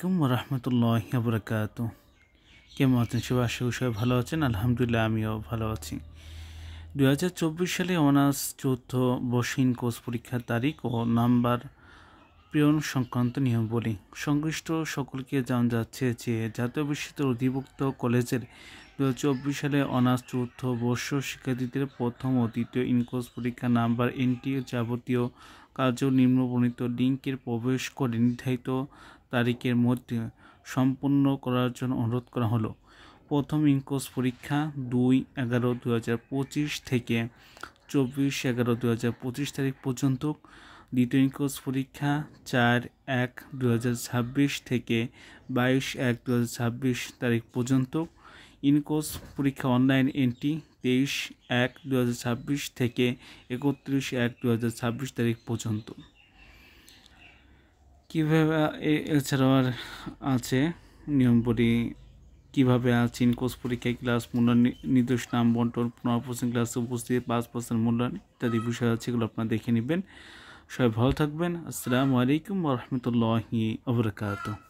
আলাইকুম ওরহমতুল্লাহি ওয়াবারাকাতুহু। কেমন আছেন সবাই? আশা করি সবাই ভালো আছেন। আলহামদুলিল্লাহ আমিও ভালো আছি। 2024 সালে অনার্স চতুর্থ বর্ষীয় কোর্স পরীক্ষার তারিখ ও নাম্বার প্রেরণ সংক্রান্ত নিয়মাবলী সংশ্লিষ্ট সকলকে জানানো যাচ্ছে যে জাতীয় বিশ্ববিদ্যালয়ের অধিভুক্ত কলেজের 2024 সালে অনার্স চতুর্থ বর্ষ শিক্ষার্থীদের প্রথম ও দ্বিতীয় ইনকোর্স পরীক্ষা নাম্বার এনটি যাবতীয় কার্য নিম্নবর্ণিত লিঙ্কের প্রবেশ করে নির্ধারিত তারিখের মধ্যে সম্পন্ন করার জন্য অনুরোধ করা হলো। প্রথম ইনকোর্স পরীক্ষা 2/11/2025 থেকে 24/11/2025 তারিখ পর্যন্ত, দ্বিতীয় ইনকোর্স পরীক্ষা 4/1/2026 থেকে 22/1/2026 তারিখ পর্যন্ত, ইনকোর্স পরীক্ষা অনলাইন এন্ট্রি 23/1/2026 থেকে 31/1/2026 তারিখ পর্যন্ত। কীভাবে এছাড়াও আর আছে নিয়মবলী, কীভাবে আছে ইনকোর্স পরীক্ষায় ক্লাস মূল্যায়ন, নির্দেশ নাম বন্টন, 15% ক্লাসে উপস্থিতি, 5% মূল্যায়ন ইত্যাদি বিষয় আছে, এগুলো আপনারা দেখে নেবেন। সবাই ভালো থাকবেন। আসসালামু আলাইকুম ওয়া রাহমাতুল্লাহি ওয়া বারাকাতুহু।